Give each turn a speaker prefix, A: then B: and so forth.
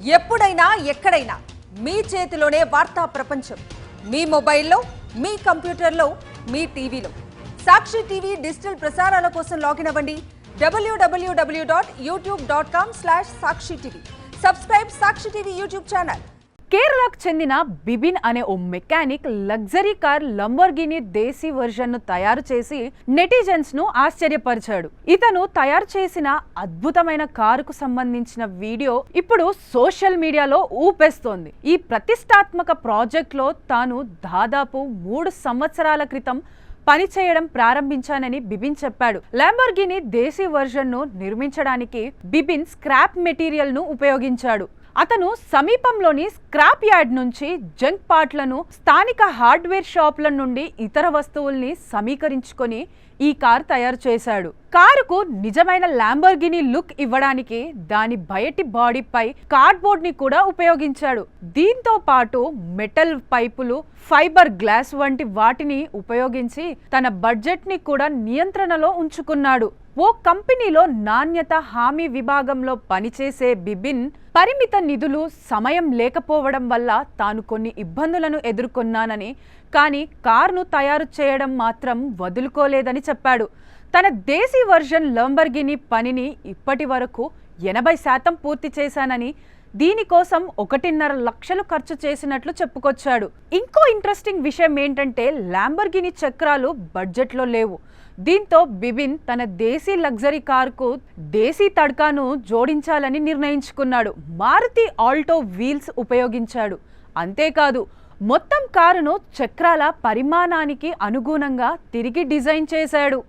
A: ఎప్పుడైనా ఎక్కడైనా మీ చేతిలోనే వార్తా ప్రపంచం. మీ మొబైల్లో, మీ కంప్యూటర్లో, మీ టీవీలో. సాక్షి టీవీ డిజిటల్ ప్రసారాల కోసం లాగిన్ అవ్వండి www.youtube.com/సాక్షి టీవీ. సబ్స్క్రైబ్ సాక్షి టీవీ యూట్యూబ్ ఛానల్.
B: కేరళకు చెందిన బిబిన్ అనే ఓ మెకానిక్ లగ్జరీ కార్ లంబోర్గిని దేశీ వర్షన్ ను తయారు చేసి నెటిజన్స్ ను ఆశ్చర్యపరిచాడు. ఇతను తయారు చేసిన అద్భుతమైన కారుకు సంబంధించిన వీడియో ఇప్పుడు సోషల్ మీడియాలో ఊపేస్తోంది. ఈ ప్రతిష్టాత్మక ప్రాజెక్ట్ లో తాను దాదాపు 3 సంవత్సరాల క్రితం పనిచేయడం ప్రారంభించానని బిబిన్ చెప్పాడు. లంబోర్గిని దేశీ వర్షన్ ను నిర్మించడానికి బిబిన్ స్క్రాప్ మెటీరియల్ ను ఉపయోగించాడు. అతను సమీపంలోని స్క్రాప్ యార్డ్ నుంచి జంక్ పార్ట్లను, స్థానిక హార్డ్వేర్ షాపుల నుండి ఇతర వస్తువుల్ని సమీకరించుకొని ఈ కారు తయారు చేశాడు. కారుకు నిజమైన ల్యాంబోర్గిని లుక్ ఇవ్వడానికి దాని బయటి బాడీపై కార్డ్బోర్డ్ ని కూడా ఉపయోగించాడు. దీంతో పాటు మెటల్ పైపులు, ఫైబర్ గ్లాస్ వంటి వాటిని ఉపయోగించి తన బడ్జెట్ ని కూడా నియంత్రణలో ఉంచుకున్నాడు. ఓ కంపెనీలో నాణ్యత హామీ విభాగంలో పనిచేసే బిబిన్ పరిమిత నిధులు, సమయం లేకపోవడం వల్ల తాను కొన్ని ఇబ్బందులను ఎదుర్కొన్నానని, కానీ కారును తయారు చేయడం మాత్రం వదులుకోలేదని చెప్పాడు. తన దేశీ వర్షన్ లంబోర్గిని పనిని ఇప్పటి వరకు 80% పూర్తి చేశానని, దీనికోసం 1.5 లక్షలు ఖర్చు చేసినట్లు చెప్పుకొచ్చాడు. ఇంకో ఇంట్రెస్టింగ్ విషయం ఏంటంటే ల్యాంబోర్గిని చక్రాలు బడ్జెట్లో లేవు. దీంతో బిబిన్ తన దేశీ లగ్జరీ కారుకు దేశీ తడ్కాను జోడించాలని నిర్ణయించుకున్నాడు. మారుతి ఆల్టో వీల్స్ ఉపయోగించాడు. అంతేకాదు, మొత్తం కారును చక్రాల పరిమాణానికి అనుగుణంగా తిరిగి డిజైన్ చేశాడు.